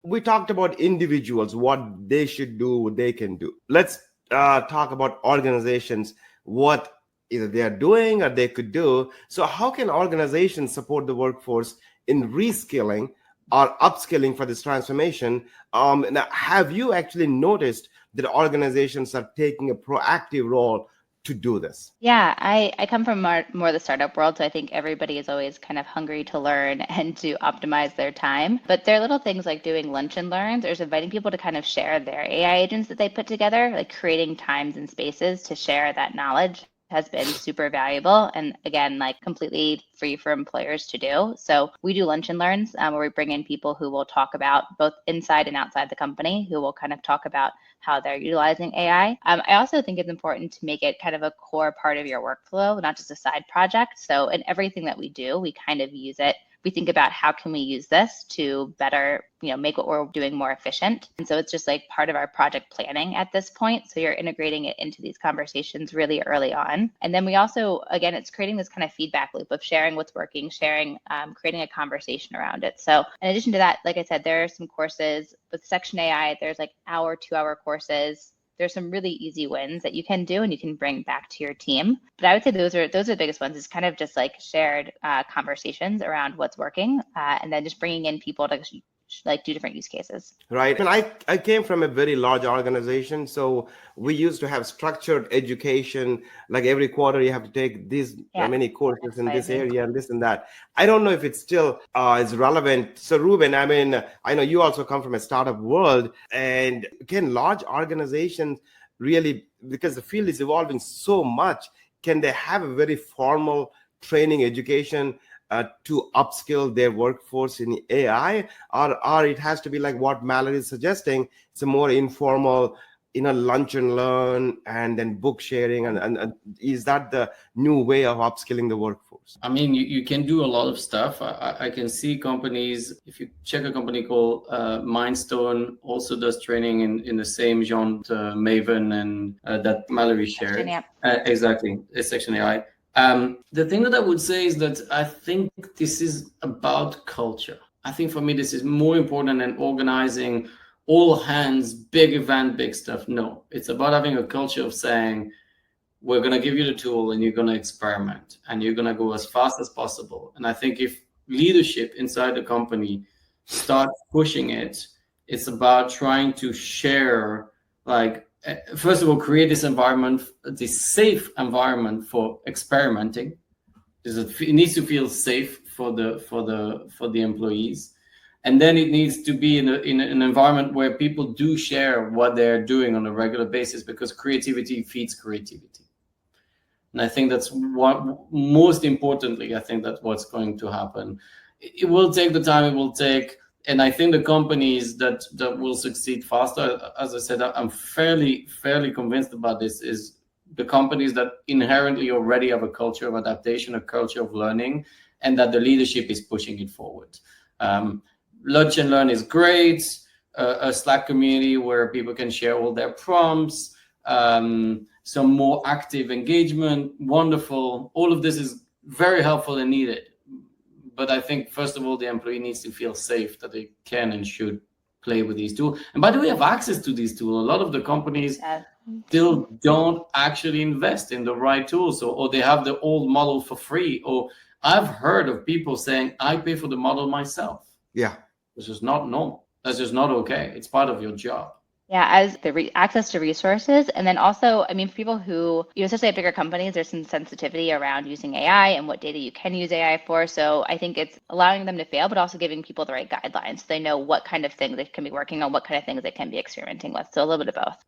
we talked about individuals, what they should do, what they can do. Let's talk about organizations, what either they are doing or they could do. So how can organizations support the workforce in reskilling or upskilling for this transformation? Now, have you actually noticed that organizations are taking a proactive role to do this? Yeah, I come from more the startup world, so I think everybody is always kind of hungry to learn and to optimize their time. But there are little things like doing lunch and learns, or inviting people to kind of share their AI agents that they put together, like creating times and spaces to share that knowledge has been super valuable, and again, like completely free for employers to do. So we do lunch and learns where we bring in people who will talk about both inside and outside the company, who will kind of talk about how they're utilizing AI. I also think it's important to make it kind of a core part of your workflow, not just a side project. So in everything that we do, we kind of use it. We think about how can we use this to better, make what we're doing more efficient. And so it's just like part of our project planning at this point. So you're integrating it into these conversations really early on. And then we also, again, it's creating this kind of feedback loop of sharing what's working, sharing, creating a conversation around it. So in addition to that, like I said, there are some courses with Section AI. There's like 2-hour courses. There's some really easy wins that you can do and you can bring back to your team. But I would say those are the biggest ones, is kind of just like shared conversations around what's working, and then just bringing in people to like do different use cases. Right. And I came from a very large organization. So we used to have structured education. Like every quarter, you have to take these many courses in this area and this and that. I don't know if it's still is relevant. So Ruben, I mean, I know you also come from a startup world. And can large organizations really, because the field is evolving so much, can they have a very formal training education to upskill their workforce in AI, or it has to be like what Mallory is suggesting? It's a more informal, lunch and learn and then book sharing, and is that the new way of upskilling the workforce? I mean, you can do a lot of stuff. I can see companies, if you check a company called Mindstone, also does training in the same genre, Maven and that Mallory shared. Exactly, it's Section AI. The thing that I would say is that I think this is about culture. I think for me, this is more important than organizing all hands, big event, big stuff. No, it's about having a culture of saying, we're going to give you the tool and you're going to experiment and you're going to go as fast as possible. And I think if leadership inside the company starts pushing it, it's about trying to share, like, first of all, create this environment, this safe environment for experimenting. It needs to feel safe for the employees, and then it needs to be in an environment where people do share what they're doing on a regular basis, because creativity feeds creativity. And I think that's what, most importantly, I think that's what's going to happen. It will take the time it will take. And I think the companies that will succeed faster, as I said, I'm fairly convinced about this, is the companies that inherently already have a culture of adaptation, a culture of learning, and that the leadership is pushing it forward. Lunch and Learn is great. A Slack community where people can share all their prompts, some more active engagement, wonderful. All of this is very helpful and needed. But I think, first of all, the employee needs to feel safe that they can and should play with these tools. And by the way, have access to these tools. A lot of the companies still don't actually invest in the right tools, or they have the old model for free. Or I've heard of people saying, I pay for the model myself. Yeah. This is not normal. That's just not okay. It's part of your job. Yeah, as the access to resources. And then also, I mean, for people who, especially at bigger companies, there's some sensitivity around using AI and what data you can use AI for. So I think it's allowing them to fail, but also giving people the right guidelines so they know what kind of things they can be working on, what kind of things they can be experimenting with. So a little bit of both.